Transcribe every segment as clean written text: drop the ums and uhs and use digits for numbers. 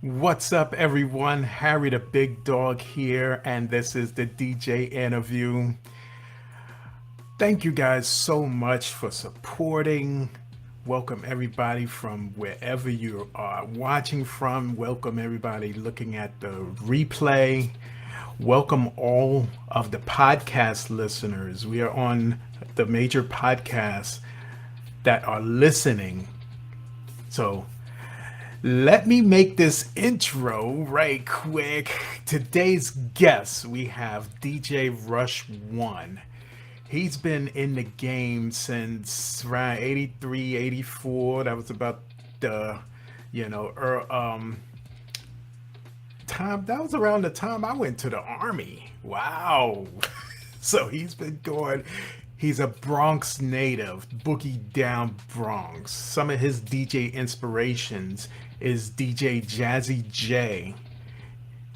What's up, everyone? Harry the Big Dog here, and this is the DJ interview. Thank you guys so much for supporting. Welcome, everybody, from wherever you are watching from. Welcome, everybody looking at the replay. Welcome, all of the podcast listeners. We are on the major podcasts that are listening. So, let me make this intro right quick. Today's guest, we have DJ Rush 1. He's been in the game since around 83, 84. That was about the, time. That was around the time I went to the army. Wow. So he's been going. He's a Bronx native, boogie down Bronx. Some of his DJ inspirations is DJ Jazzy Jay,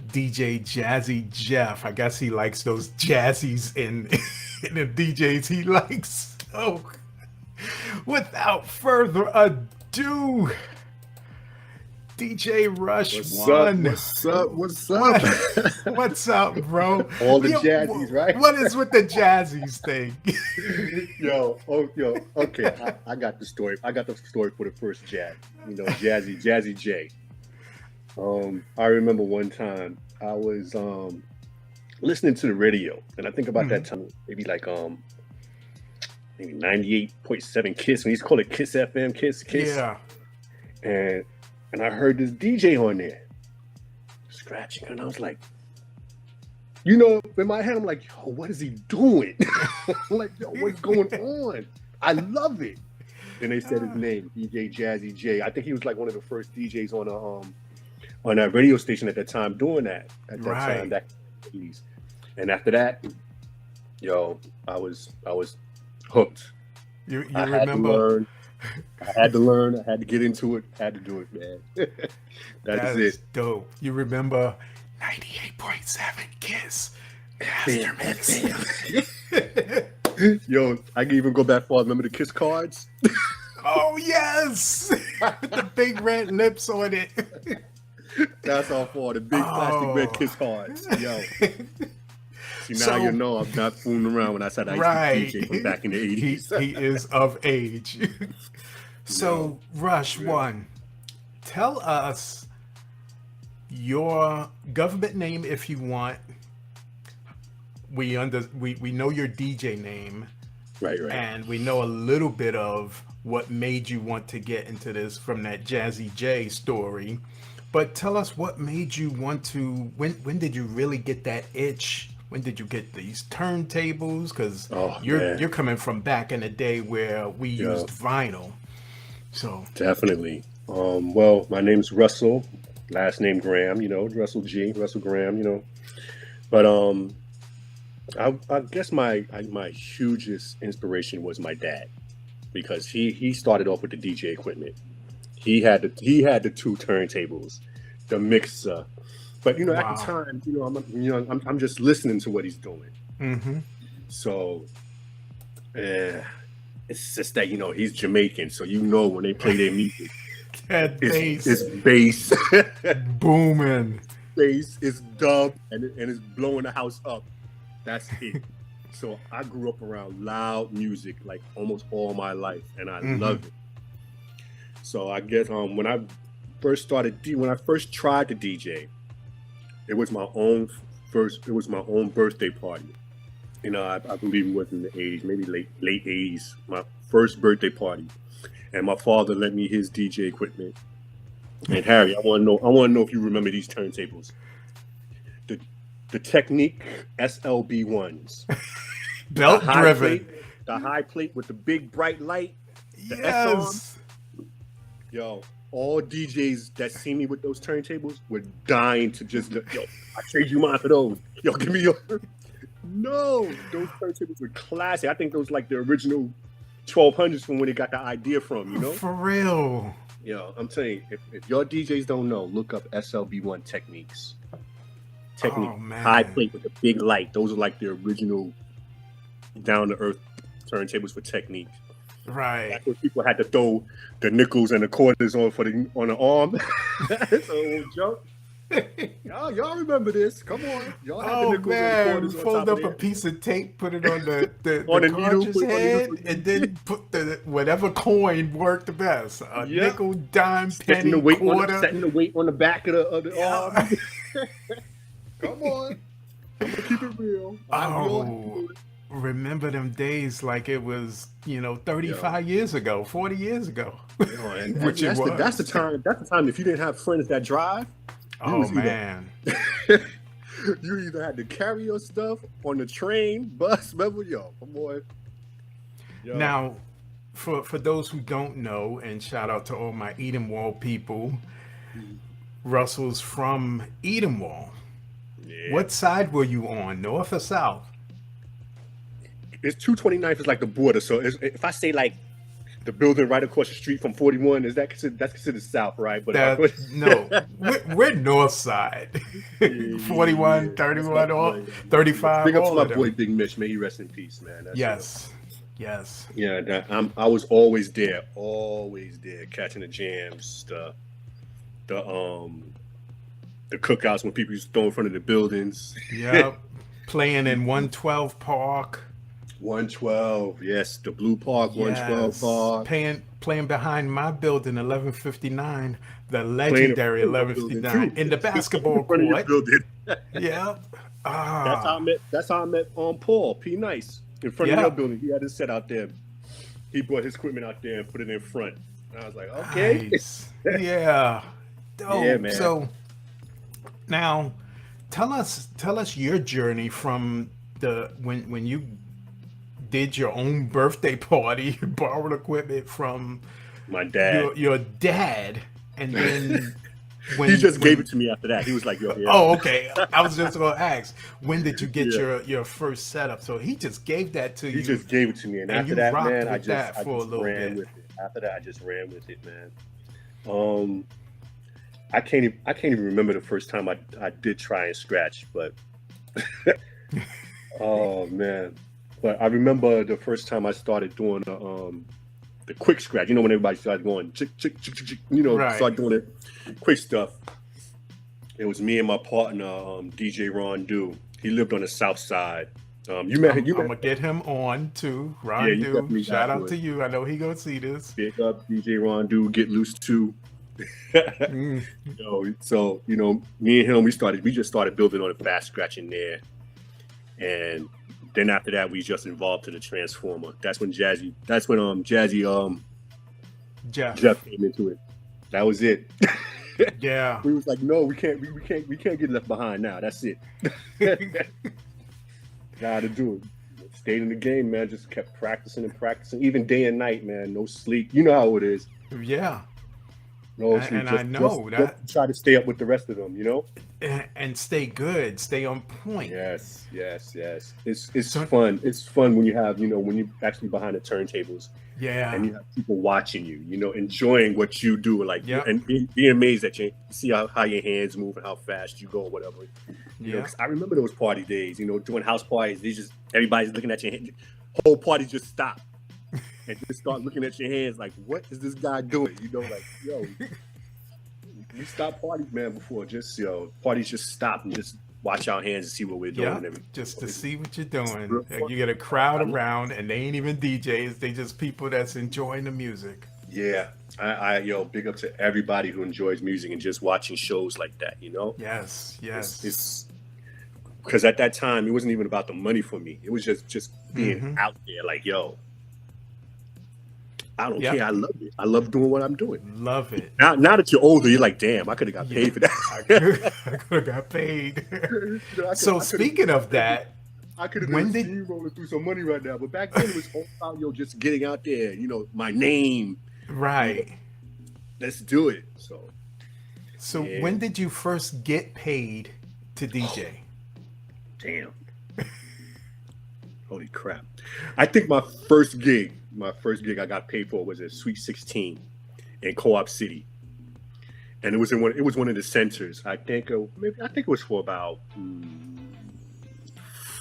DJ Jazzy Jeff. I guess he likes those jazzies in, in the DJs he likes. So, without further ado, DJ Rush One. What's up? What's up, bro? All the jazzies, right? What is with the jazzies thing? Okay. I got the story. I got the story for the first jazz. Jazzy Jay. I remember one time I was listening to the radio, and I think about that time, maybe 98.7 Kiss. When he used to call it Kiss FM, Kiss. Yeah. And I heard this DJ on there scratching, and I was like, in my head, I'm like, yo, what is he doing? I'm like, yo, what's going on? I love it. Then they said his name, DJ Jazzy Jay. I think he was like one of the first DJs on that radio station at that time doing that. At that time, that 80s. And after that, I was hooked. You remember? I had to learn. I had to get into it. Had to do it, man. That is dope. You remember 98.7 Kiss? Yo, I can even go back far. Remember the Kiss cards? Oh, yes! The big red lips on it. That's all for the big plastic red Kiss cards. Yo. See, now you know I'm not fooling around when I said I used to DJ from back in the 80s. He is of age. So, Rush One, tell us your government name if you want. We know your DJ name. Right. And we know a little bit of what made you want to get into this from that Jazzy J story. But tell us what made you want to, when did you really get that itch? When did you get these turntables? Because you're coming from back in the day where we used vinyl. So definitely. Well, my name's Russell, last name Graham. Russell Graham. But I guess my hugest inspiration was my dad, because he started off with the DJ equipment. He had the two turntables, the mixer. But at the time, I'm just listening to what he's doing. Mm-hmm. So, it's just that he's Jamaican, so when they play their music, it's bass, booming, bass, it's dub, and it's blowing the house up. That's it. So I grew up around loud music like almost all my life, and I love it. So I guess when I first tried to DJ. It was my own birthday party. I believe it was in the 80s, maybe late 80s, my first birthday party. And my father lent me his DJ equipment. And Harry, I want to know if you remember these turntables. The Technique SLB ones. Belt driven. The high plate with the big bright light. The Yes. Yo, all DJs that see me with those turntables were dying to just, I trade you mine for those. Yo, give me your. No, those turntables were classic. I think those like the original 1200s from when they got the idea from, For real. Yo, I'm telling you, if your DJs don't know, look up SLB1 Techniques. High plate with the big light. Those are like the original down to earth turntables for Technique. Right. That's when people had to throw the nickels and the quarters on the arm. It's an old joke. Y'all remember this? Come on, y'all had the Oh nickels and the man, quarters on fold top of up a there. piece of tape, put it on the On the needle, cartridge put it on the needle head, so you and can see. then put the whatever coin worked the best. A Yep. nickel, dime, Setting the penny, weight quarter. setting the weight on the back of the arm. Yeah. Come on, I'm gonna keep it real. We all have to Oh, do it. remember them days like it was, Yo, 35 years ago, 40 years ago, and which it that's the was. time. That's the time. If you didn't have friends that drive, you Oh was either man. you either had to carry your stuff on the train, bus, remember, yo, come on, yo. Now, for those who don't know, and shout out to all my Edenwald people, Russell's from Edenwald. Yeah, What side were you on, north or south? it's 229th is like the border. So if I say like the building right across the street from 41, is that that's considered south, right? But if I That put no, we're north side. yeah, 41, that's my 31, all boy. 35, Big up to all my of boy them. Big Mitch, may he rest in peace, man. That's Yes, yes, yeah. I was always there, catching the jams, the the cookouts when people used to throw in front of the buildings. yep. Playing in 112 Park. 112, yes, the Blue Park, 112 Yes, Park. playing behind my building, 1159, the Playing in legendary front of your building 1159 too. in the In basketball front of your court. building. Yep. That's how I Ah, met. That's how I met Paul P. Nice in front of your yep. building. He had his set out there. He brought his equipment out there and put it in front. And I was like, okay, Nice. Yeah. yeah, Dope. man. So now tell us your journey from the when you did your own birthday party, borrowed equipment from My dad, your dad, and then he just gave when it to me after that. He was like, yo, yeah, oh, okay. I was just gonna ask, when did you get yeah. your first setup? So he just gave that to He you, just gave it to me, and and after you that, rocked man, with that I for a just little ran bit. with it. After that, I just ran with it, man. Um, I can't even remember the first time I did try and scratch, but oh man. But I remember the first time I started doing the quick scratch. You know when everybody started going chick chick chick chick, chick, Right. start doing it quick stuff. It was me and my partner, DJ Ron Do. He lived on the south side. You met him, I'm gonna get him on too. yeah, Ron you Do, definitely got shout to out it. to you. I know he gonna see this. Big up DJ Ron Do, get loose too. Mm, So me and him, we just started building on the fast scratching there, and then after that, we just evolved to the transformer. That's when Jazzy Jeff. Jeff came into it. That was it. Yeah. We was like, no, we can't get left behind now. That's it. Gotta do it. Stayed in the game, man. Just kept practicing and practicing, even day and night, man. No sleep. You know how it is. Yeah. No sleep. And I know that. just try to stay up with the rest of them. And stay good, stay on point. Yes. It's So fun. It's fun when you have, when you're actually behind the turntables yeah. and you have people watching you, enjoying what you do, like, Yep. and being amazed at you. See how your hands move and how fast you go, or whatever. Yeah. 'Cause I remember those party days, doing house parties. Everybody's looking at your hand. Whole party just stop and just start looking at your hands like, what is this guy doing? Like, yo, we stopped parties, man, before. Just, parties just stop and just watch our hands and see what we're doing and Yeah, everything. just to see what you're It's doing. real And fun. you get a crowd around, and they ain't even DJs; they just people that's enjoying the music. Yeah, big up to everybody who enjoys music and just watching shows like that. Yes, yes. It's because at that time it wasn't even about the money for me. It was just being out there, like, yo, I don't Yep. care. I love it. I love doing what I'm doing. Love it. Now that you're older, you're like, damn, I could have got paid for I that. could have got paid. I So could've speaking of that, I could have when been did steamrolling through some money right now, but back then it was all about just getting out there. My name. right? Let's do it. So Yeah. when did you first get paid to DJ? Damn. Holy crap. I think my first gig I got paid for was at Sweet 16 in Co-op City. And it was one of the centers. I think it was for about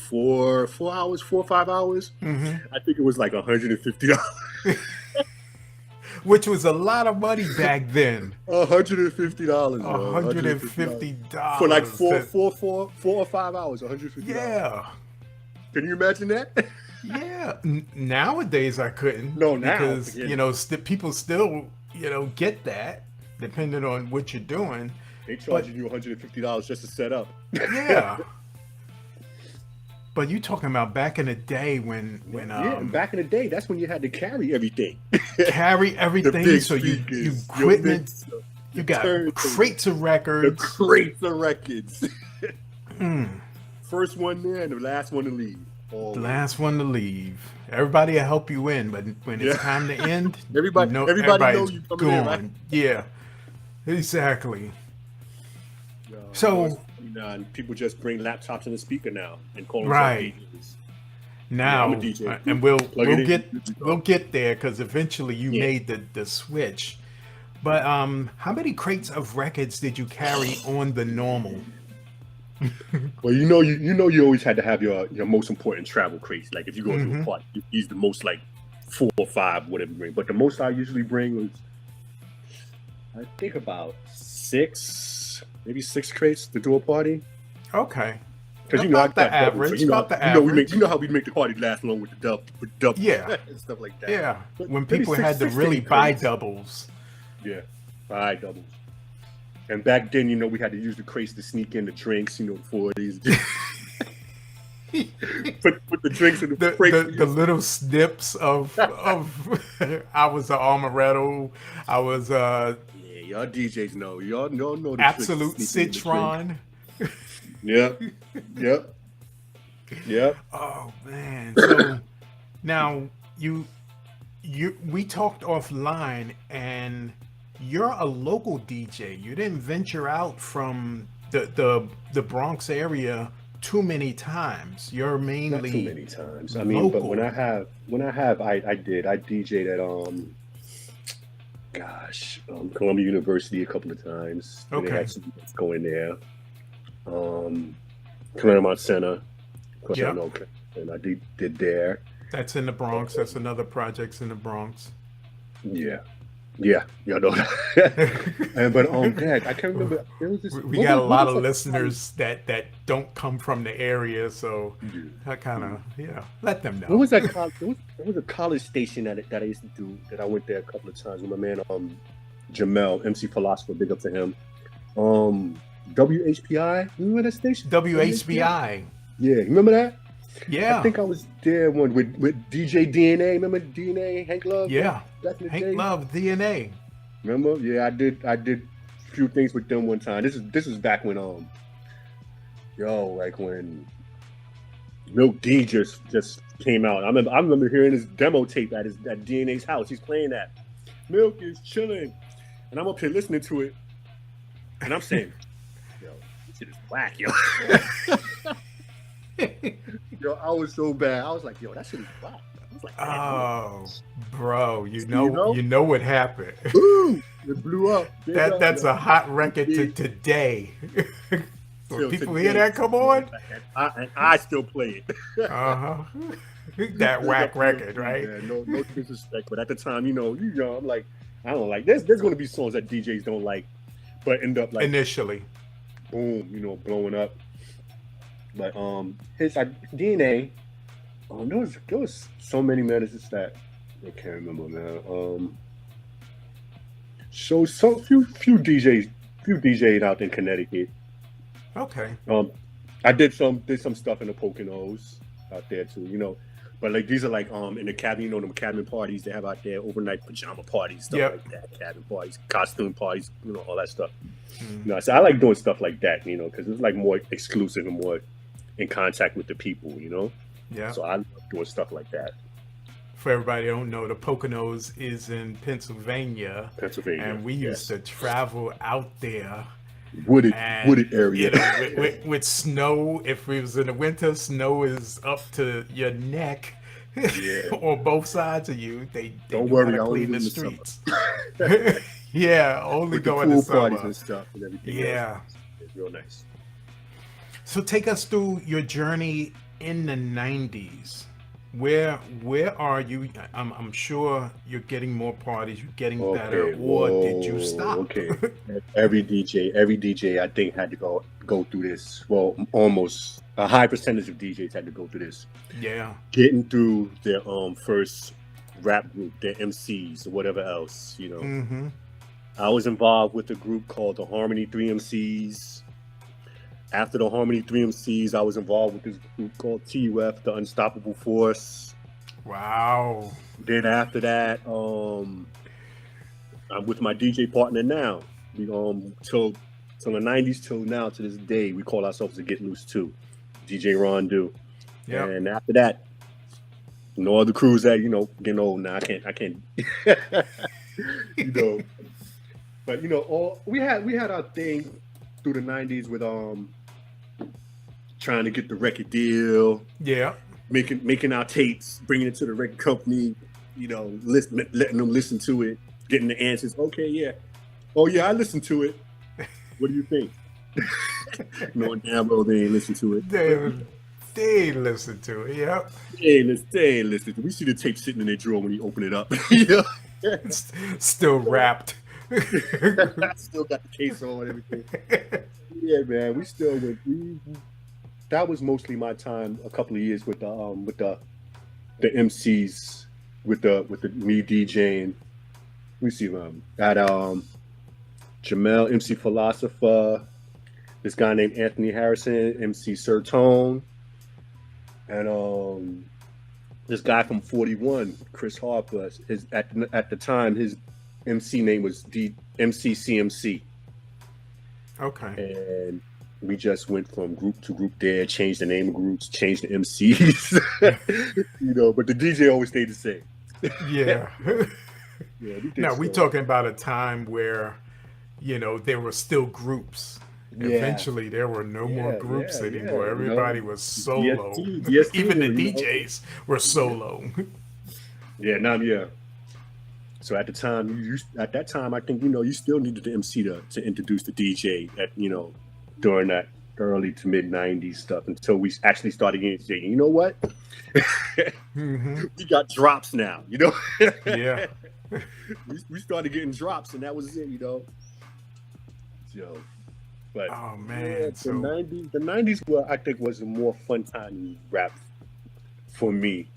4 or 5 hours. Mm-hmm. I think it was like $150. which was a lot of money back then. $150, bro. $150 for like four or 5 hours. $150. Yeah. Can you imagine that? Yeah. Nowadays I couldn't. No, now, because forget you know people still get that depending on what you're doing. They charging you $150 just to set up. Yeah. But you talking about back in the day when back in the day, that's when you had to carry everything. Carry everything, so you equipment, you got crates of records. The crates of records. First one there and the last one to leave. The last one to leave. Everybody will help you in, but when it's time to end, everybody knows you coming gone. in, right? Yeah, exactly. So and people just bring laptops and a speaker now and call right DJs. now, I'm a DJ. And we'll get there because eventually you made the switch. But how many crates of records did you carry on the normal? Well, you always had to have your most important travel crates. Like if you go to a party, you use the most, like 4 or 5, whatever you bring. But the most I usually bring was, I think, about 6, maybe 6 crates to do a party. Okay. Because about the average. You know how we make the party last long with the double, yeah, and stuff like that. Yeah, but when people had to really buy doubles. Yeah, buy doubles. And back then, we had to use the crates to sneak in the drinks, for these. put the drinks in the crates. The little snips of I was an amaretto. I was yeah, y'all DJs know. Y'all know the Absolute Citron. Yep. Oh man. So now we talked offline, and you're a local DJ. You didn't venture out from the Bronx area too many times. You're mainly not too many times. I local. mean, but when I have, I did. I DJ'd at Columbia University a couple of times. Okay. They had some events going there. Claremont Center, of course. I know, and I did there. That's in the Bronx. That's another project's in the Bronx. Yeah, y'all know that. But I can't remember. There was this. We got a lot of listeners that don't come from the area, so I kind of let them know. What was that? There was a college station that I used to do. That I went there a couple of times with my man Jamel, MC Philosopher. Big up to him. WHPI, remember that station? WHBI. Yeah, remember that? Yeah. I think I was there one with DJ DNA. Remember DNA, Hank Love? Yeah. Hank Love, DNA. Remember? Yeah, I did a few things with them one time. This is back when like when Milk D just came out. I remember hearing his demo tape at DNA's house. He's playing that. Milk is chilling. And I'm up here listening to it. And I'm saying, shit is whack, yo. Yo, I was so bad. I was like, yo, that shit is whack. I was like, oh, bro, you know what happened. Boom! It blew up. That's a hot record to today. When people hear that, come on. And I still play it. That whack record, right? Yeah, no disrespect, but at the time, I'm like, I don't like. There's going to be songs that DJs don't like, but end up like initially. Boom, blowing up. But his DNA, there was so many medicines that I can't remember, man. So few DJs out in Connecticut. Okay. I did some stuff in the Poconos out there too, But like these are like in the cabin, them cabin parties they have out there, overnight pajama parties, stuff like that, cabin parties, costume parties, all that stuff. So I like doing stuff like that, because it's like more exclusive and more in contact with the people, Yeah. So I love doing stuff like that. For everybody who don't know, the Poconos is in Pennsylvania. And we used to travel out there. Wooded area. With snow. If it was in the winter, snow is up to your neck. On both sides of you. They don't worry, I'll clean the streets. Only with go the in the summer. Parties and stuff and everything. Yeah. It's real nice. So take us through your journey in the 90s. Where are you? I'm sure you're getting more parties, you're getting better, Okay, or did you whoa, stop? okay. Every DJ, I think had to go through this. Well, almost a high percentage of DJs had to go through this. Yeah. Getting through their first rap group, their MCs or whatever else, you know. Mm-hmm. I was involved with a group called the Harmony 3 MCs. After the Harmony 3 MCs, I was involved with this group called TUF, the Unstoppable Force. Wow. Then after that, I'm with my DJ partner now. We till the 90s till now to this day, we call ourselves the Get Loose 2, DJ Ron Do. Yep. And after that, no other crews that, you know, getting old now. I can't you know. But you know, we had our thing through the 90s with trying to get the record deal. Yeah. Making our tapes, bringing it to the record company, you know, letting them listen to it, getting the answers. Okay, yeah. Oh yeah, I listened to it. What do you think? Knowing damn well they ain't listen to it. They listen to it. Yep. They ain't listen to it. We see the tape sitting in their drawer when you open it up. You know? It's still wrapped. I still got the case on and everything. Yeah, man. We still went. That was mostly my time. A couple of years with the MCs, with the me DJing. We see got Jamel, MC Philosopher, this guy named Anthony Harrison, MC Sir Tone, and this guy from 41, Chris Harper. At the time his MC name was MCCMC. Okay. And we just went from group to group there, changed the name of groups, changed the MCs, you know, but the DJ always stayed the same. Yeah. Yeah. Now we talking about a time where, you know, there were still groups. Yeah. Eventually, there were no more groups anymore. Everybody was solo. Yes, even the DJs were solo. Yeah. So at that time, I think, you know, you still needed the MC to introduce the DJ during that early to mid 90s stuff until we actually started getting saying, you know what? Mm-hmm. We got drops now, you know? Yeah. we started getting drops and that was it, you know? So, but oh man, yeah, the 90s were, I think, was a more fun time in rap for me.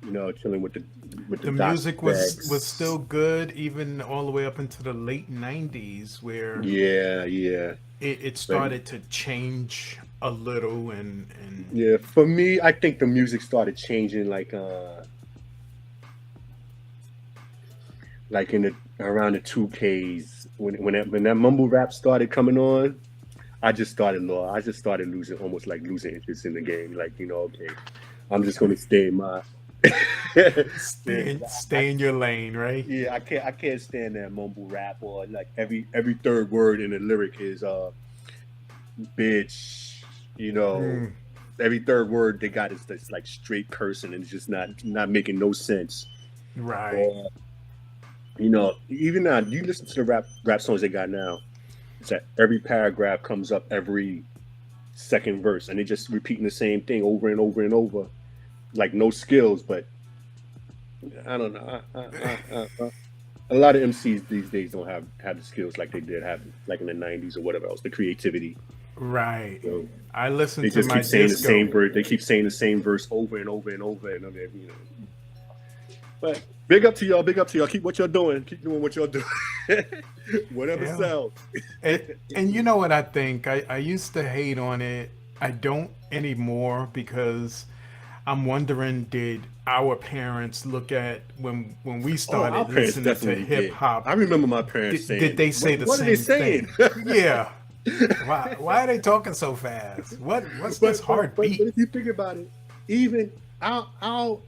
You know, chilling with the music was still good even all the way up into the late 90s where it started to change a little and yeah, for me I think the music started changing like in around the 2Ks when that mumble rap started coming on. I just started losing interest in the game. Like, you know, okay, I'm just gonna stay in my stay in your lane, right? Yeah, I can't stand that mumble rap or like every third word in the lyric is bitch, you know. Every third word they got is this like straight cursing and it's just not making no sense. Right. Or, you know, even now you listen to the rap songs they got now. It's that every paragraph comes up every second verse and they just repeating the same thing over and over and over. Like no skills, but I don't know. A lot of MCs these days don't have the skills like they did have like in the 90s or whatever else, the creativity. Right. So I listen to my keep saying disco. the same word. They keep saying the same verse over and over and over and over, you know. But big up to y'all. Keep what y'all doing. Keep doing what y'all doing. Whatever sells. And you know what I think? I used to hate on it. I don't anymore because I'm wondering, did our parents look at when we started listening to hip hop? I remember my parents saying, did they say the same thing? Yeah. Why are they talking so fast? What's this hard beat? But if you think about it, even our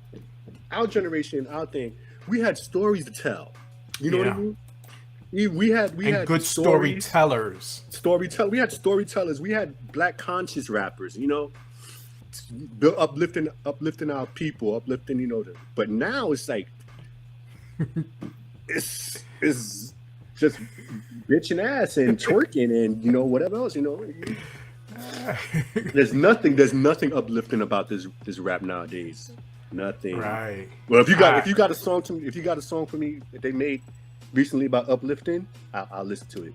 generation, our thing, we had stories to tell. You know what I mean? We had good storytellers. We had storytellers. We had black conscious rappers. You know. Uplifting our people, you know. But now it's like it's just bitching ass and twerking and you know whatever else, you know. There's nothing uplifting about this rap nowadays. Nothing. Right. Well, if you got a song for me that they made recently about uplifting, I'll listen to it.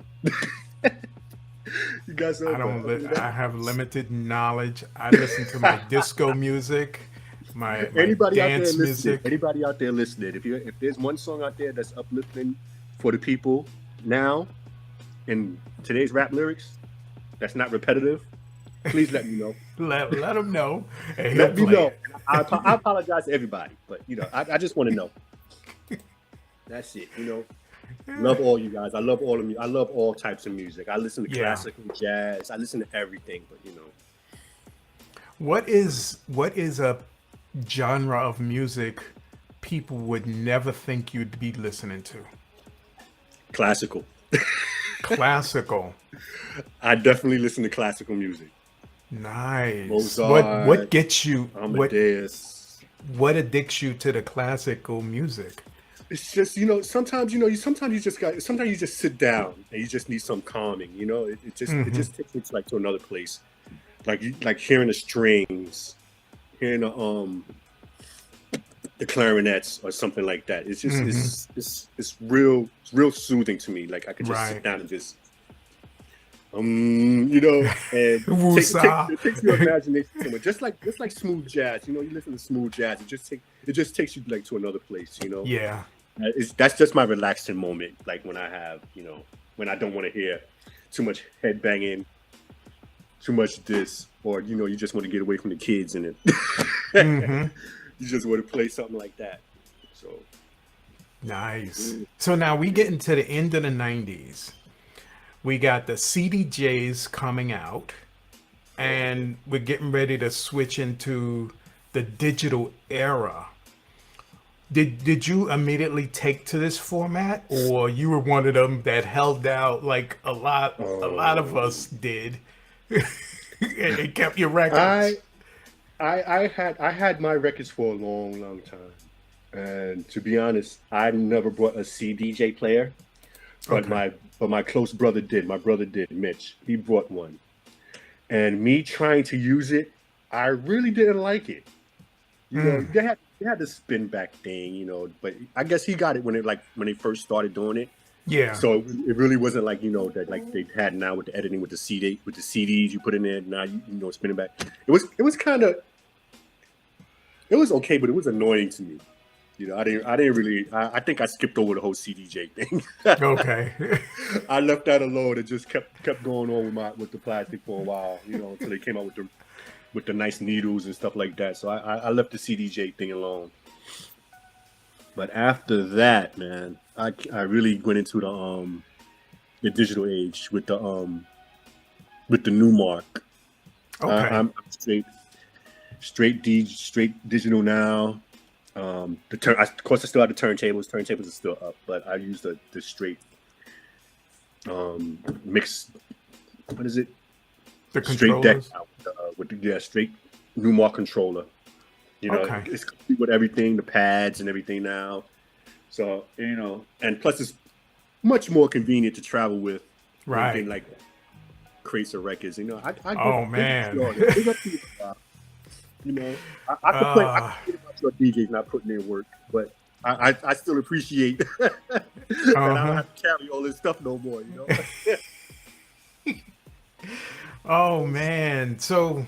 You got I something? don't. I have limited knowledge. I listen to my disco music, my Anybody out there dance listening? music. Anybody out there listening? If there's one song out there that's uplifting for the people now in today's rap lyrics, that's not repetitive, please let me know. Let them know, and he'll Let me play know. it. I apologize to everybody, but I just want to know. That's it. Love all you guys. I love all of you. I love all types of music. I listen to classical, jazz. I listen to everything. But What is a genre of music people would never think you'd be listening to? classical. Classical. I definitely listen to classical music. Nice. Mozart, What gets you? Amadeus. What addicts you to the classical music? It's just sometimes sometimes you just sit down and you just need some calming. It just takes me to another place. Like hearing the strings, hearing the clarinets or something like that. It's just it's real soothing to me. Like I could just sit down and just and it takes your imagination somewhere. Just like smooth jazz. You listen to smooth jazz, it just takes you like to another place. Yeah. That's just my relaxing moment. Like when I have when I don't want to hear too much head banging, too much this, or you just want to get away from the kids and it. You just want to play something like that. So nice. So now we get into the end of the 90s. We got the CDJs coming out, and we're getting ready to switch into the digital era. Did you immediately take to this format, or you were one of them that held out like a lot of us did, and kept your records? I had my records for a long time, and to be honest, I never brought a CDJ player, but my close brother did. My brother did, Mitch. He brought one, and me trying to use it, I really didn't like it. They had the spin back thing, but I guess he got it when they first started doing it. Yeah. So it really wasn't like that like they had now with the editing with the CDs you put in there. Now spinning back. It was kind of. It was okay, but it was annoying to me. I didn't really. I think I skipped over the whole CDJ thing. Okay. I left that alone and just kept going on with the plastic for a while. Until they came out with the nice needles and stuff like that. So I left the CDJ thing alone. But after that, man, I really went into the digital age with the Newmark. Okay. I'm straight digital now. Of course, I still have the turntables. Turntables are still up, but I use the straight mix. What is it? The straight deck controllers? with the straight Newmark controller. It's complete with everything, the pads and everything now. So and plus it's much more convenient to travel with. Right. Than like crates of records. Oh man. I complain about your DJs not putting in work, but I still appreciate that I don't have to carry all this stuff no more. Oh man. So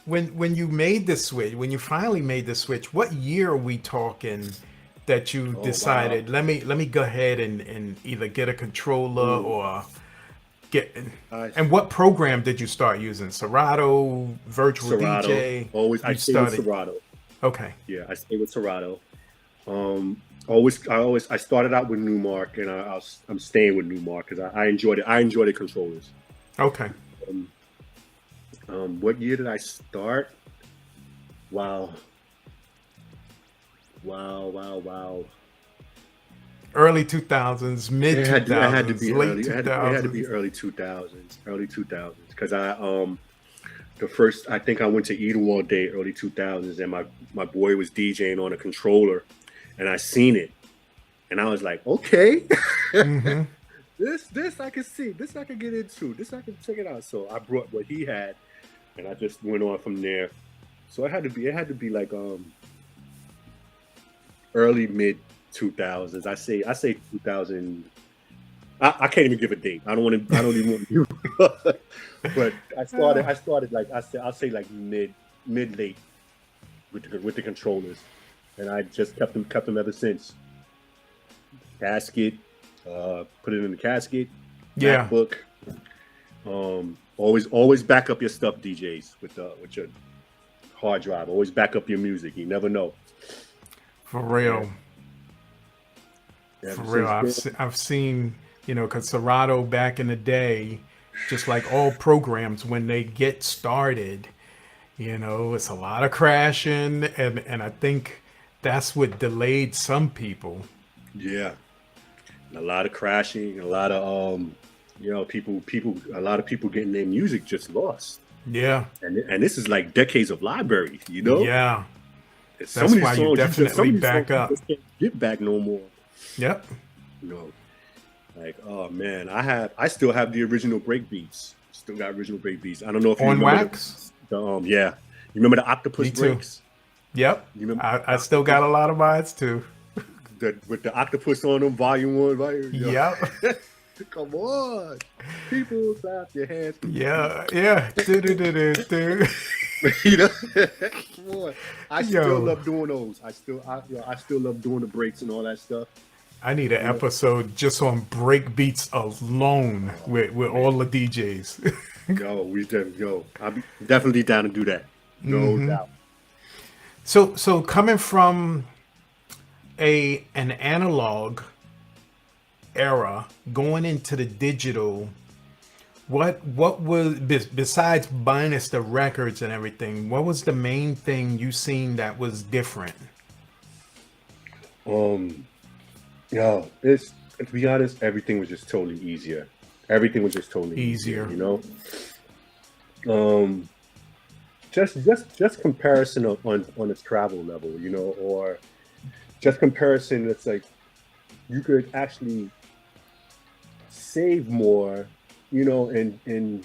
when you made the switch, when you finally made the switch, what year are we talking that you decided, wow. let me go ahead and either get a controller or get and what program did you start using? Serato, Virtual Serato. DJ? I stay with Serato. Okay. Yeah, I stay with Serato. I started out with Newmark, and I'm staying with Newmark because I enjoyed it. I enjoy the controllers. Okay. What year did I start? Wow. Early 2000s, mid 2000s, it had to be late early. 2000s. It had to be early 2000s, because I think I went to Edo all day early 2000s, and my boy was DJing on a controller, and I seen it, and I was like, okay, this I can see, this I can get into, this I can check it out. So I brought what he had, and I just went on from there. So it had to be like early mid 2000s. I say 2000. I can't even give a date. I don't even want to do. But I started like I'll say like mid late with the controllers, and I just kept them ever since. Casket, put it in the casket. Yeah. MacBook. Always back up your stuff, DJs, with your hard drive. Always back up your music. You never know. For real. Yeah, For real. I've seen, because Serato back in the day, just like all programs, when they get started, it's a lot of crashing, and I think that's what delayed some people. Yeah, and a lot of crashing, a lot of a lot of people getting their music just lost. Yeah. And this is like decades of library, Yeah. Some That's why you definitely back up. You just can't get back no more. Yep. Like, oh man, I still have the original break beats. Still got original break beats. I don't know if you On remember wax. Yeah, you remember the octopus Me too. breaks? Yep. You remember I still got a lot of mine too. with the octopus on them, volume 1, volume. Yep. Come on, people, clap your hands. Yeah. Do. Come on. I still love doing those. I still love doing the breaks and all that stuff. I need an episode just on break beats alone with all the DJs. I'll be definitely down to do that. No doubt. So coming from an analog era going into the digital, what was, besides minus the records and everything, what was the main thing you seen that was different? It's, to be honest, everything was just totally easier. Everything was just totally easier. Just comparison on a travel level, or just comparison that's like you could actually save more, and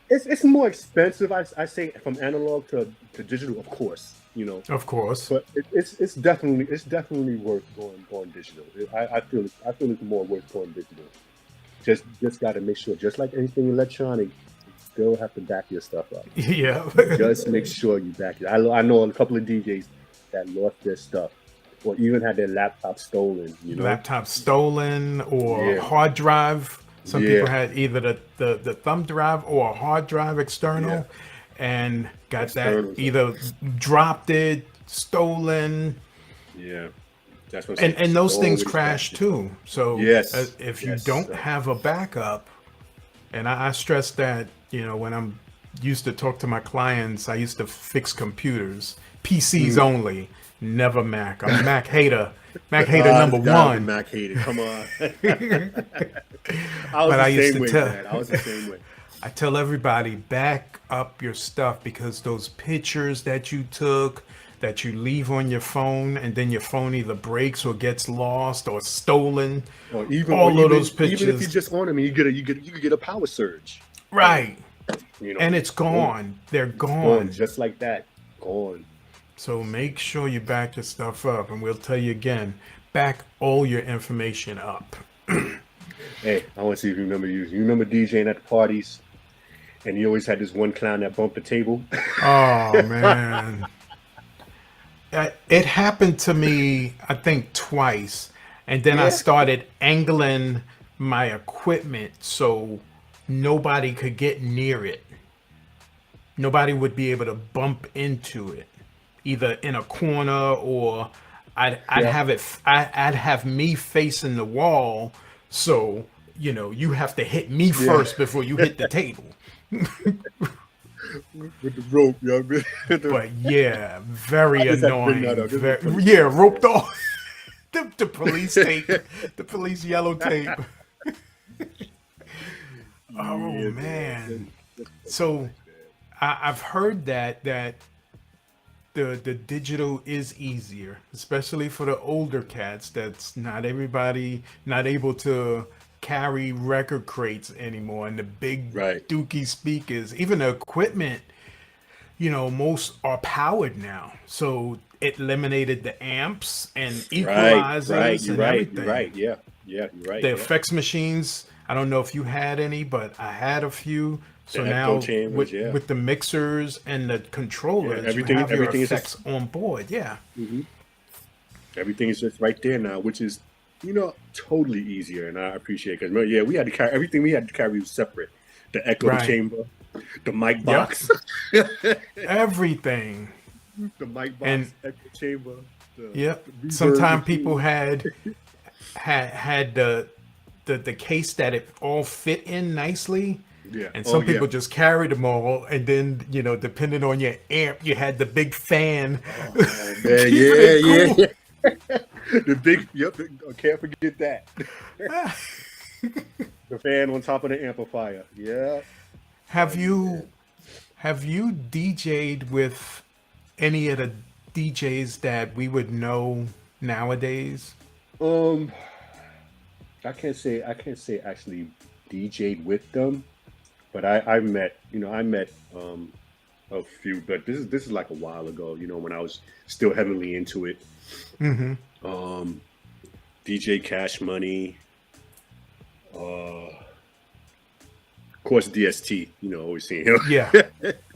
it's more expensive. I say from analog to digital, of course. Of course, but it's definitely worth going digital. I feel it's more worth going digital. Just got to make sure, just like anything electronic, you still have to back your stuff up. Yeah. Just make sure you back it. I know a couple of DJs that lost their stuff, or even had their laptop stolen. Laptop stolen or hard drive. Some people had either the thumb drive or a hard drive external, and got external, that either dropped it, stolen. Yeah. That's what and those things crash too. So if you don't have a backup, and I stress that, when I'm used to talk to my clients, I used to fix computers, PCs only, never Mac. I'm a Mac hater. Mac hater number one. Mac hater, come on. I was the same way. I tell everybody, back up your stuff, because those pictures that you took, that you leave on your phone, and then your phone either breaks or gets lost or stolen, or those pictures. Even if you're just on them, you could get a power surge. Right. And it's gone. They're gone. Just like that. Gone. So make sure you back your stuff up, and we'll tell you again, back all your information up. Hey, I want to see if you remember you. You remember DJing at the parties, and you always had this one clown that bumped the table? Oh, man. It happened to me, I think, twice. And then I started angling my equipment so nobody could get near it. Nobody would be able to bump into it, either in a corner, or I'd have me facing the wall. So, you have to hit me first before you hit the table. With the rope, But very annoying. Roped off. the police tape, the police yellow tape. Oh man! So I've heard that the digital is easier, especially for the older cats. That's not everybody not able to carry record crates anymore, and the big dookie speakers, even the equipment, most are powered now. So it eliminated the amps and Right, equalizers you're and right, you're everything. right, yeah, you're right, The yeah. effects machines, I don't know if you had any, but I had a few. The So echo now chambers, yeah. with the mixers and the Yeah, controllers, you have your everything is just effects on board. Yeah. everything is just right there now, which is, totally easier, and I appreciate it. Because yeah, we had to carry everything. We had to carry was separate. The echo Right. chamber, the mic Yep. box, Everything. the mic And box, echo chamber, yep. the reverb Sometimes people machine. had the case that it all fit in nicely. Yeah. And Oh some yeah. people just carried them all, and then depending on your amp, you had the big fan. Oh man, Keeping yeah, it cool. yeah. The big, yep. I can't forget that. The fan on top of the amplifier. Yeah. Have you DJ'd with any of the DJs that we would know nowadays? Um, I can't say actually DJ'd with them, but I met a few, but this is like a while ago, when I was still heavily into it. DJ Cash Money, of course DST, always seeing him. Yeah,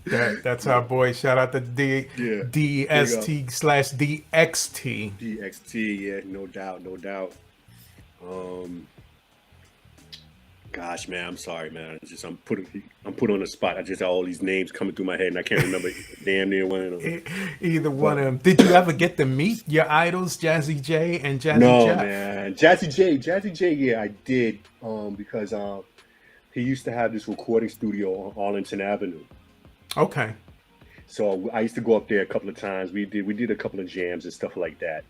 that's our boy. Shout out to Yeah. DST/DXT. DXT, yeah, no doubt. Gosh, man, I'm sorry, man. I'm put on the spot. I just have all these names coming through my head, and I can't remember damn near one of them. Either one of them. Did you ever get to meet your idols, Jazzy Jay and Jazzy No, Jeff? man, Jazzy J, yeah, I did, because he used to have this recording studio on Arlington Avenue. Okay. So I used to go up there a couple of times. We did a couple of jams and stuff like that.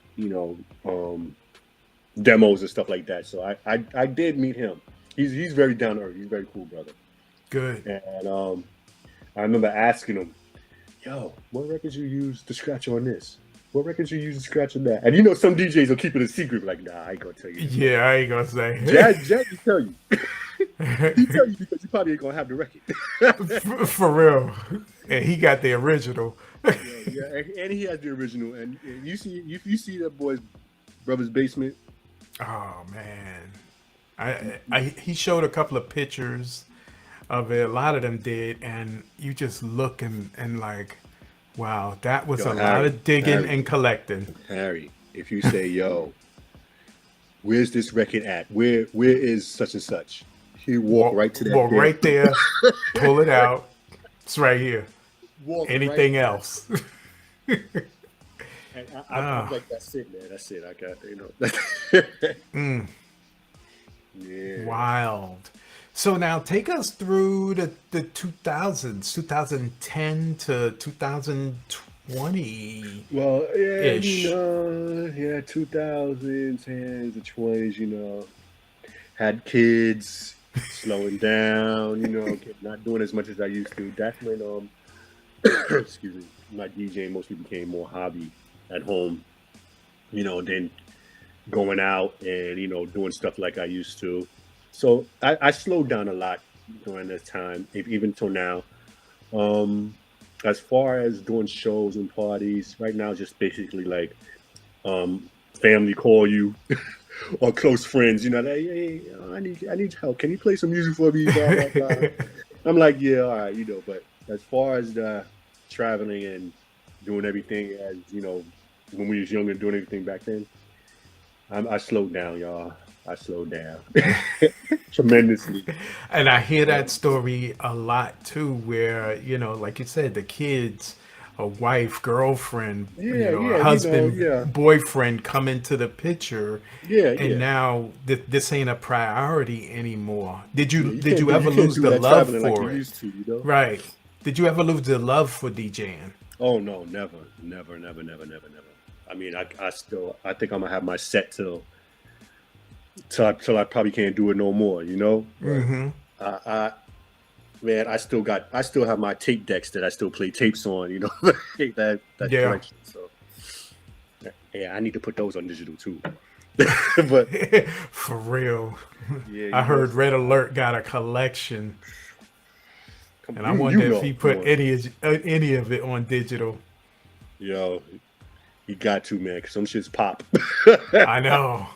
Demos and stuff like that. So I did meet him. He's very down to earth. He's very cool, brother. Good. And I remember asking him, "Yo, what records you use to scratch on this? What records you use to scratch on that?" And some DJs will keep it a secret, like, "Nah, I ain't gonna tell you." Yeah, I ain't gonna say. Jazz will tell you. He tell you because you probably ain't gonna have the record. For real. And he got the original. Yeah, and he has the original. And you see that boy's brother's basement. Oh man. He showed a couple of pictures of it. A lot of them did, and you just look and like, wow, that was a lot of digging and collecting. Harry, if you say, "Yo, where's this record at? Where is such and such?" He walk right to that. Walk right there, pull it out. It's right here. Walk Anything right else? And I'm like, that's it, man. That's it. I got, Yeah. Wild. So now take us through the 2000s, 2010 to 2020. Well, yeah, Ish. 2010s and 20s, had kids, slowing down, not doing as much as I used to. That's when, excuse me, my DJing mostly became more hobby at home, then going out and, doing stuff like I used to. So I slowed down a lot during this time, even till now. As far as doing shows and parties, right now, just basically like family call you or close friends, like, "Hey, I need help. Can you play some music for me?" Blah, blah, blah. I'm like, "Yeah, all right, But as far as the traveling and doing everything as when we was younger, doing everything back then, I slowed down, y'all. I slowed down tremendously. And I hear that story a lot too, where, like you said, the kids, a wife, girlfriend, a husband, boyfriend come into the picture. And now this ain't a priority anymore. Did you ever lose the love for like it? Used to, Right. Did you ever lose the love for DJing? Oh no, never. I mean, I think I'm gonna have my set till I probably can't do it no more, Mm-hmm. Man, I still have my tape decks that I still play tapes on, that collection. So yeah, I need to put those on digital too. But for real. Yeah, I heard Red Alert got a collection. And I wonder if he put any of it on digital. Yo, You got to, man, because some shit's pop. I know.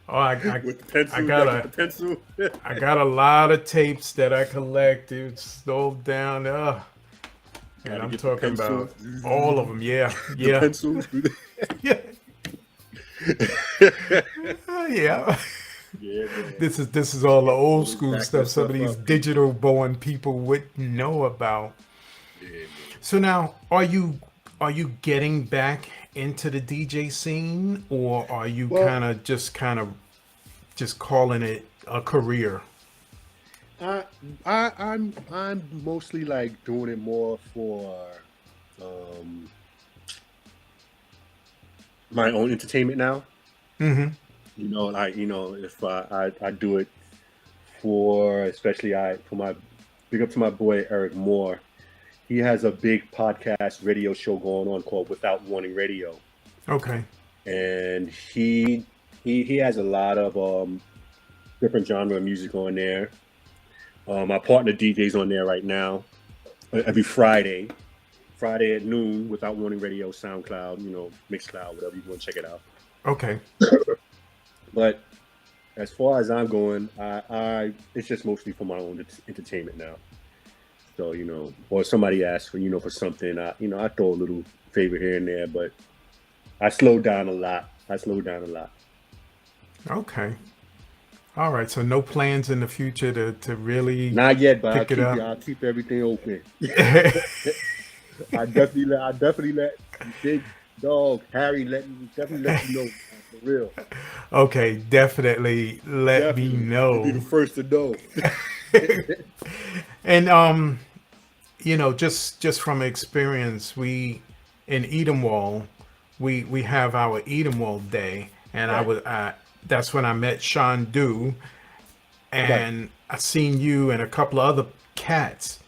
Oh, With the pencil, I you got gotta a get the pencil. I got a lot of tapes that I collect. It's stove down. And Gotta I'm get the talking pencil. about all of them. Yeah, The yeah, pencil. yeah, yeah. Yeah, man. This is all the old Always school back that stuff. Some of stuff these up. digital born people wouldn't know about. Yeah, man. So now, are you getting back into the DJ scene, or are you Well, just calling it a career? I, I'm mostly like doing it more for um my own entertainment now. Mm-hmm. If I do it for, especially I for my big up to my boy Eric Moore. He has a big podcast radio show going on called Without Warning Radio, Okay. and he has a lot of different genre of music on there. My partner DJ's on there right now every Friday at noon. Without Warning Radio, SoundCloud, Mixcloud, whatever you want to check it out. Okay. But as far as I'm going, I it's just mostly for my own entertainment now. So or somebody asks for something, I throw a little favor here and there, but I slowed down a lot. Okay. All right. So no plans in the future to really Not yet, but pick it up. I'll keep everything open. I definitely let Big Dog Harry definitely let you know, for real. Okay. Definitely let me Definitely, you'll be the know. first to know. And just from experience, we in Edenwald, we have our Edenwald Day, and Right. that's when I met Sean Dew, and I seen you and a couple of other cats.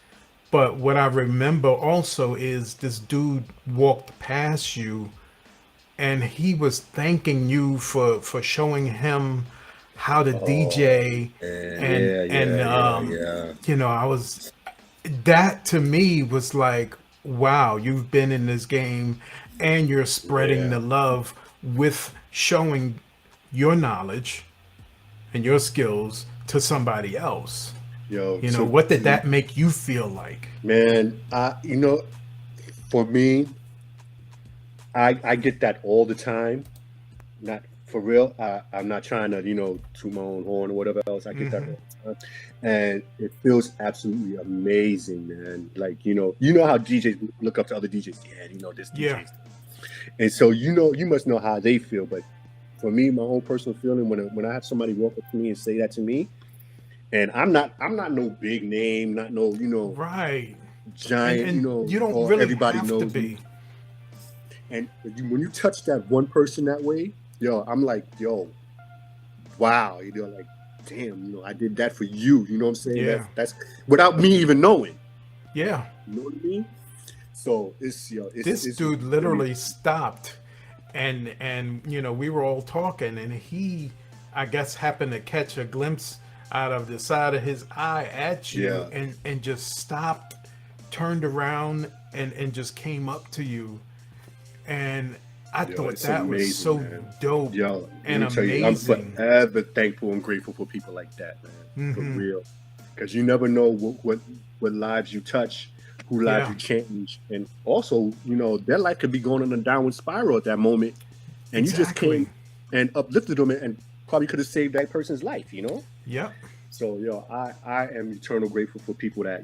But what I remember also is this dude walked past you, and he was thanking you for showing him how to DJ, and Yeah. I was that to me was like, wow, you've been in this game and you're spreading Yeah. the love with showing your knowledge and your skills to somebody else. Yo, so What did that make you feel like? man, for me, I get that all the time. Not for real. I'm not trying to, toot my own horn or whatever else. I get that all the time, and it feels absolutely amazing, man. Like how DJs look up to other DJs. Yeah, this Yeah. DJs, and so you must know how they feel. But for me, my own personal feeling when I have somebody walk up to me and say that to me, and I'm not no big name, not no Right. giant, And you don't or really everybody have to knows me. be. And when you touch that one person that way, I'm like, wow, like, damn, I did that for you. You know what I'm saying? Yeah. That's without me even knowing. Yeah. You know what I mean? So it's This it's dude really, literally stopped, and we were all talking, and he, I guess, happened to catch a glimpse out of the side of his eye at you, Yeah. and just stopped, turned around, and just came up to you, and I thought it's that was amazing, so man. dope Let and me tell you, I'm amazing. forever thankful and grateful for people like that, man. For real. Because you never know what lives you touch, who lives Yeah. you change. And also, their life could be going on a downward spiral at that moment. And you just Exactly. came and uplifted them and probably could have saved that person's life, Yep. So, I am eternal grateful for people that,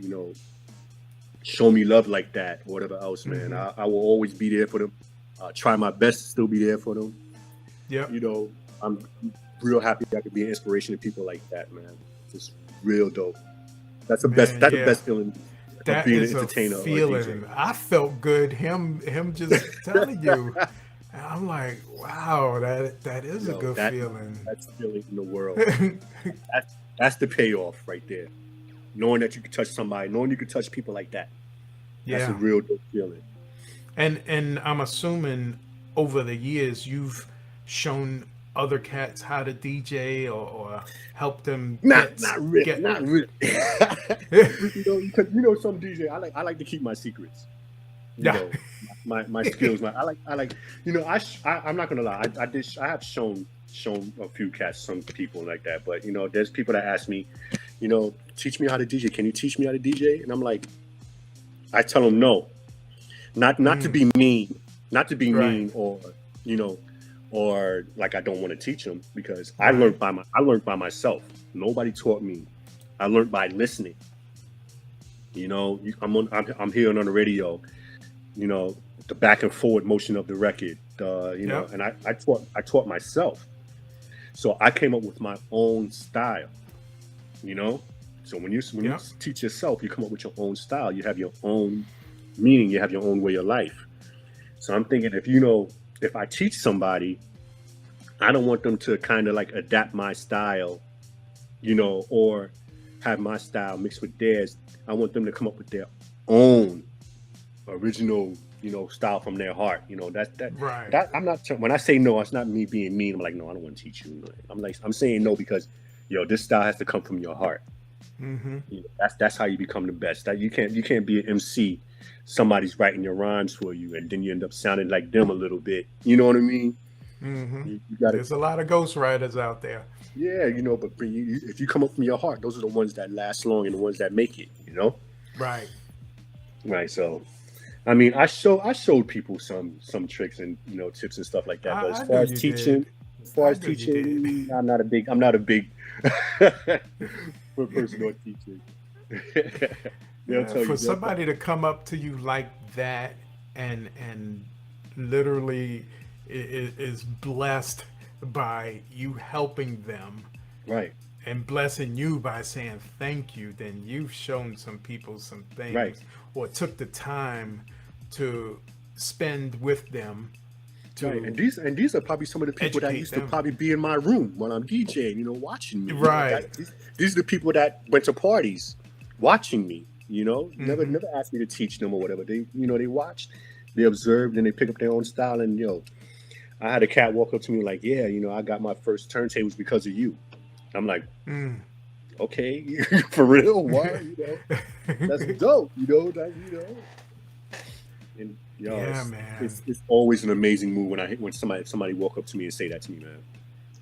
show me love like that or whatever else, man. I will always be there for them. Try my best to still be there for them. Yep. I'm real happy I could be an inspiration to people like that, man. It's real dope. That's the best. Man, That's yeah. the best feeling of That being is an a entertainer or a feeling. DJ. I felt good. Him just telling you. And I'm like, wow, that is a good feeling. That's the feeling in the world. That's the payoff right there. Knowing that you can touch somebody, knowing you can touch people like that. That's a Yeah. real dope feeling. And I'm assuming over the years you've shown other cats how to DJ or help them Not really. get Not really. Because some DJ, I like to keep my secrets. Yeah. my skills. I like I'm not gonna lie. I have shown a few cats, some people like that. But there's people that ask me, teach me how to DJ. Can you teach me how to DJ? And I'm like, I tell them no, not to be mean, not to be Right. mean, or or like I don't want to teach them, because Right. I learned by myself. Nobody taught me. I learned by listening. I'm hearing on the radio, the back and forward motion of the record, Yep. and I taught myself. So I came up with my own style, So when you Yep. teach yourself, you come up with your own style. You have your own meaning. You have your own way of life. So I'm thinking, if I teach somebody, I don't want them to kind of like adapt my style, or have my style mixed with theirs. I want them to come up with their own original, style from their heart. Right. I'm not, when I say no, it's not me being mean. I'm like, no, I don't want to teach you. I'm saying no because, this style has to come from your heart. Mm-hmm. That's how you become the best. That you can't be an MC. Somebody's writing your rhymes for you, and then you end up sounding like them a little bit. You know what I mean? Mm-hmm. You gotta, There's a lot of ghostwriters out there. yeah, but if you come up from your heart, those are the ones that last long and the ones that make it. Right. Right. So, I mean, I showed people some tricks and tips and stuff like that. But I know you did. as far I as know you did. teaching, I'm not a big for personal teaching. They'll tell For you somebody to come up to you like that and literally is blessed by you helping them right, and blessing you by saying thank you, then you've shown some people some things, right, or took the time to spend with them to right. And these are probably some of the people that educate used them. to probably be in my room when I'm DJing, watching me. Right. These are the people that went to parties watching me. Never Mm-hmm. asked me to teach them or whatever. They they watched, they observed, and they pick up their own style. And I had a cat walk up to me like, yeah, I got my first turntables because of you. I'm like, Mm. okay, for real? Why? That's dope. And Yeah, man. it's always an amazing move when somebody walk up to me and say that to me, man.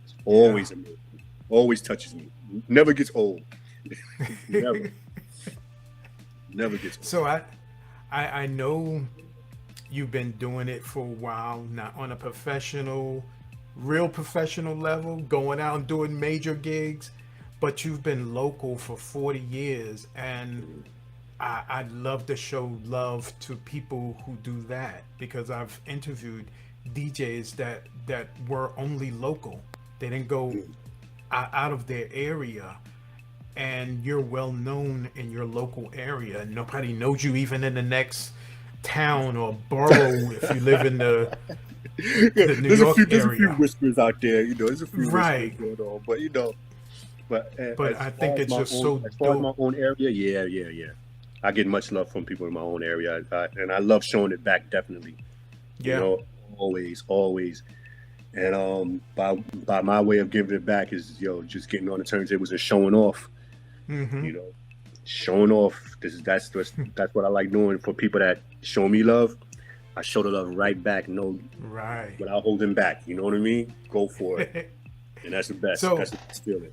It's Yeah. always amazing. Always touches me. Never gets old. Never. Never gets old. So I know you've been doing it for a while, not on a real professional level, going out and doing major gigs, but you've been local for 40 years, and I'd love to show love to people who do that, because I've interviewed DJs that were only local. They didn't go out of their area, and you're well known in your local area. Nobody knows you even in the next town or borough if you live in the New There's York a few area. whispers out there, there's a few Right. whispers going on, but But as I far think as it's my just own, so as far as my dope. own area, yeah. I get much love from people in my own area, and I love showing it back. Definitely, Yeah. always. And by my way of giving it back is just getting on the turntables and showing off. Mm-hmm. Showing off. That's what I like doing for people that show me love. I show the love right back, Right. without holding back. You know what I mean? Go for it, and that's the best. So, That's the best feeling.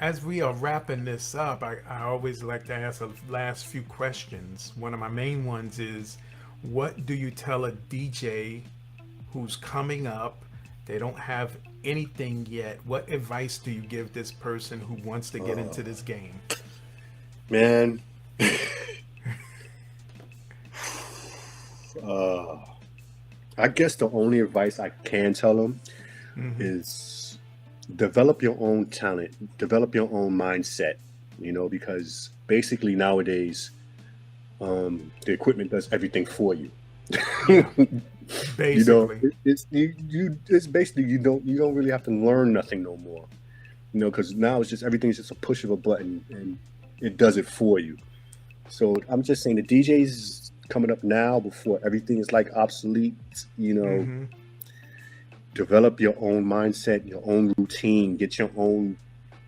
as we are wrapping this up, I always like to ask the last few questions. One of my main ones is, what do you tell a DJ who's coming up? They don't have anything yet. What advice do you give this person who wants to get into this game? Man, I guess the only advice I can tell them Mm-hmm. is develop your own talent, develop your own mindset, because basically nowadays, the equipment does everything for you. Yeah. Basically. It's basically you don't really have to learn nothing no more, because now it's just everything's just a push of a button and it does it for you. So I'm just saying the DJs coming up now before everything is like obsolete, Mm-hmm. develop your own mindset, your own routine, get your own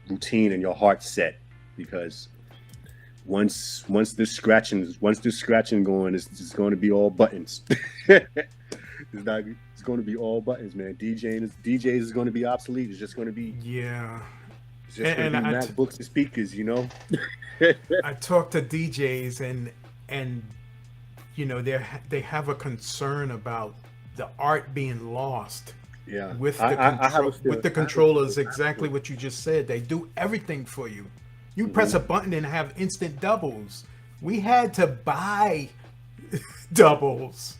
routine and your heart set, because once this scratching going, it's going to be all buttons. It's going to be all buttons, man. DJs is going to be obsolete. It's just going to be it's just going to be MacBooks and speakers, you know. I talk to DJs and you know they have a concern about the art being lost. Yeah, with the controllers, exactly what you just said. They do everything for you. You press a button and have instant doubles. We had to buy doubles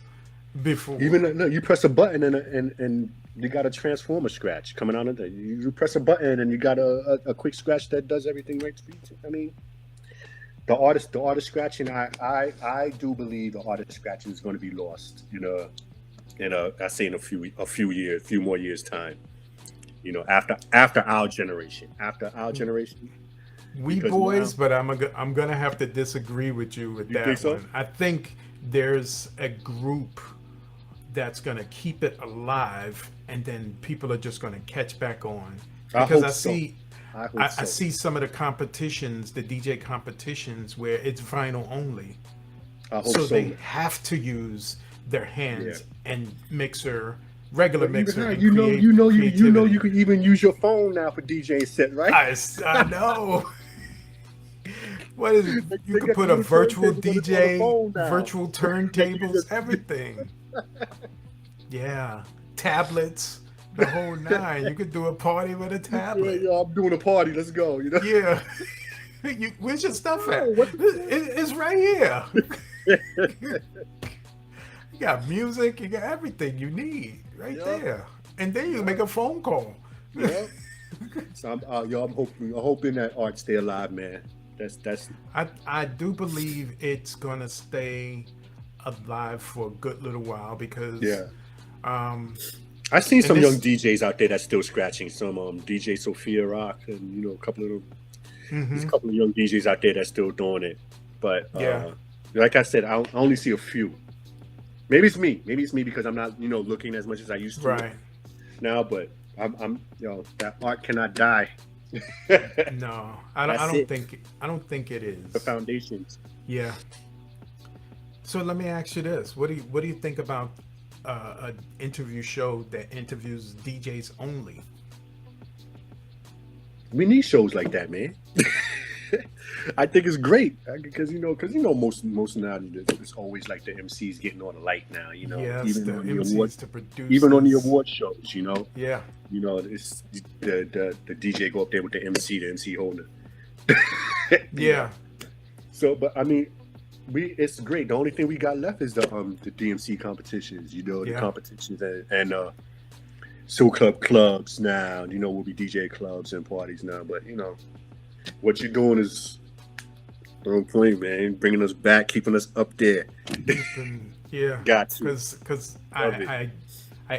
before. Even no, you press a button and you got a transformer scratch coming out of there. You press a button and you got a quick scratch that does everything right to you. I mean, the artist scratching. I do believe the artist scratching is going to be lost. You know, I say in a few more years time. You know, after our generation. We boys, now, but I'm gonna have to disagree with you with that think so? one. I think there's a group that's gonna keep it alive, and then people are just gonna catch back on. Because I see some of the competitions, the DJ competitions, where it's vinyl only. So they have to use their hands and regular mixer. You know you can even use your phone now for DJ set, right? I know. What is it? You can put a virtual DJ, virtual turntables, everything. Yeah, tablets, the whole nine. You could do a party with a tablet. Yeah, I'm doing a party. Let's go. You know? Yeah. Where's your stuff at? It's right here. You got music. You got everything you need right there, and then you make a phone call. Yeah. So I'm hoping that art stay alive, man. That's. I do believe it's gonna stay alive for a good little while because I've seen some young DJs out there that's still scratching. Some DJ Sophia Rock and a couple of there's a couple of young DJs out there that's still doing it. But like I said, I only see a few. Maybe it's me because I'm not looking as much as I used to now. But I'm that art cannot die. No, I don't think it is. The foundations. Yeah. So let me ask you this: What do you think about an interview show that interviews DJs only? We need shows like that, man. I think it's great because most now it's always like the MCs getting all the light now, Yes, even the on the MCs award, to produce even on the award shows, Yeah. It's the DJ go up there with the MC holding it. Yeah. So, but I mean, it's great. The only thing we got left is the DMC competitions, the competitions and Soul clubs now. Will be DJ clubs and parties now, but what you're doing is on point, man. Bringing us back, keeping us up there. Yeah, got to. Because I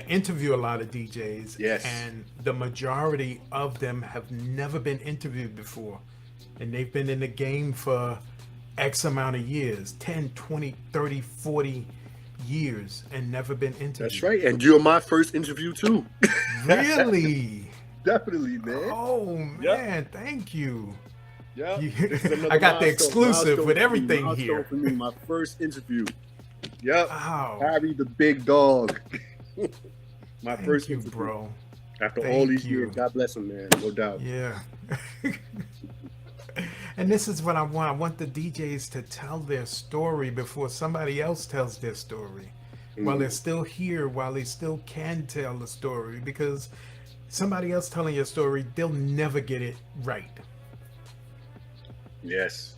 interview a lot of DJs, and the majority of them have never been interviewed before, and they've been in the game for X amount of years, 10, 20, 30, 40 years, and never been interviewed. That's right, and you're my first interview too. Really? Definitely, man. Oh man, thank you. Yeah, I got the exclusive with everything here. For me, my first interview. Yep. Wow. Harry the Big Dog. My first interview, bro. After all these years, God bless him, man. No doubt. Yeah. And this is what I want. I want the DJs to tell their story before somebody else tells their story. While they're still here, while they still can tell the story, because somebody else telling your story, they'll never get it right. Yes.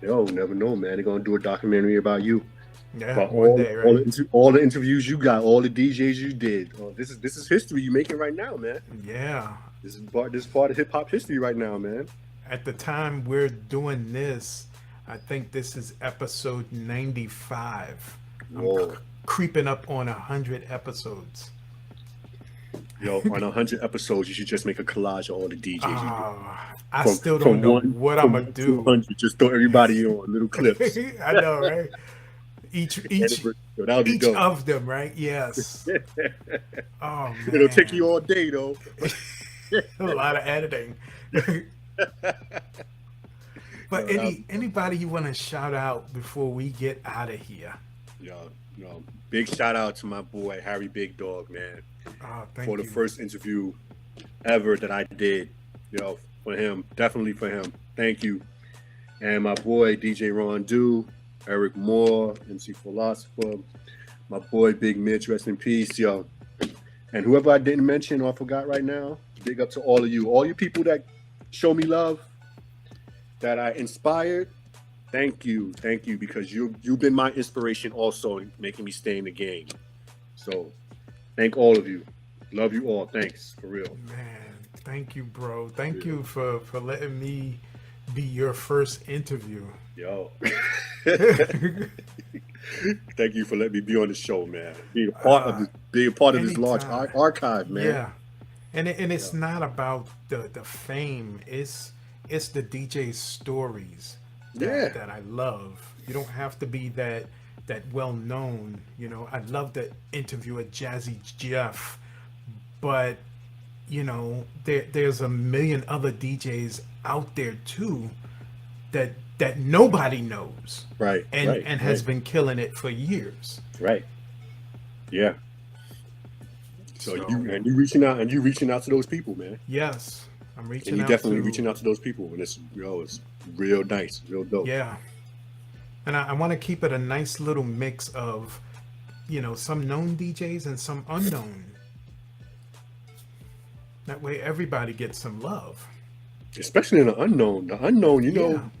Yo, never know, man. They're gonna do a documentary about you. Yeah, about one day, right? all the interviews you got, all the DJs you did. Oh, this is history you making right now, man. Yeah. This is part of hip hop history right now, man. At the time we're doing this, I think this is episode 95. Whoa. I'm creeping up on 100 episodes. Yo, on 100 episodes, you should just make a collage of all the DJs. I still don't know what I'm gonna do. 200, just throw everybody on little clips. I know, right? Each of them, right? Yes. Oh man. It'll take you all day though. A lot of editing. But Yo, that, anybody you want to shout out before we get out of here? yo, big shout out to my boy Harry Big Dog, man, Oh, for thank the you. first interview ever that I did. For him, definitely for him. Thank you. And my boy DJ Rondu, Eric Moore, MC Philosopher, my boy Big Mitch, rest in peace, yo. And whoever I didn't mention or I forgot right now, big up to all you people that show me love, that I inspired. Thank you, because you've been my inspiration also in making me stay in the game. So, thank all of you. Love you all. Thanks for real. Man, thank you, bro. Thank you for letting me be your first interview. Yo. Thank you for letting me be on the show, man. Being a part of this large archive, man. Yeah, and it's not about the fame. It's the DJ stories that I love. You don't have to be that well known. You know, I'd love to interview a Jazzy Jeff, but you know, there's a million other DJs out there too that nobody knows, right? And has been killing it for years, right? Yeah. So you reaching out to those people, man. Yes, I'm reaching out. And you definitely reaching out to those people, and it's real nice, real dope. Yeah, and I want to keep it a nice little mix of, you know, some known DJs and some unknown. That way, everybody gets some love. Especially in the unknown. The unknown, you know.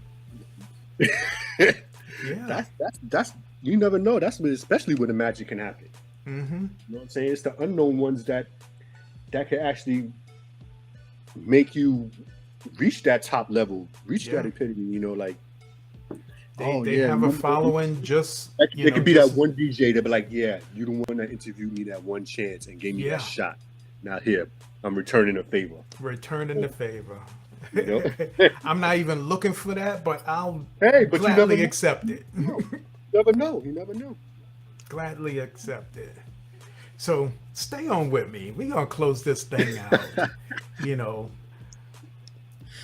Yeah. That's you never know. That's especially where the magic can happen. Mm-hmm. You know what I'm saying? It's the unknown ones that can actually make you reach that top level, reach that epitome. You know, like they have a following. Just it could be that one DJ that be like, yeah, you the one that interviewed me that one chance and gave me that shot. Now here, I'm returning the favor. Returning the favor. You know? I'm not even looking for that, but I'll but gladly accept it. You never know. Gladly accept it. So stay on with me. We're going to close this thing out. You know,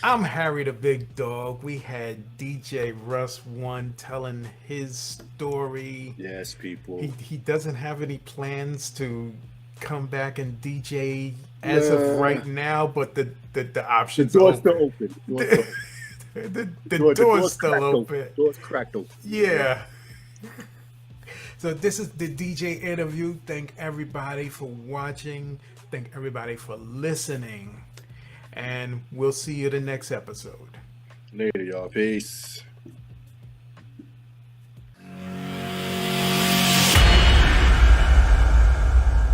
I'm Harry the Big Dog. We had DJ Russ One telling his story. Yes, people. He doesn't have any plans to come back and DJ as of right now, but the options the door's open. Still open. The door's still open. Door's cracked open. Yeah. So this is the DJ interview. Thank everybody for watching. Thank everybody for listening. And we'll see you the next episode. Later, y'all. Peace.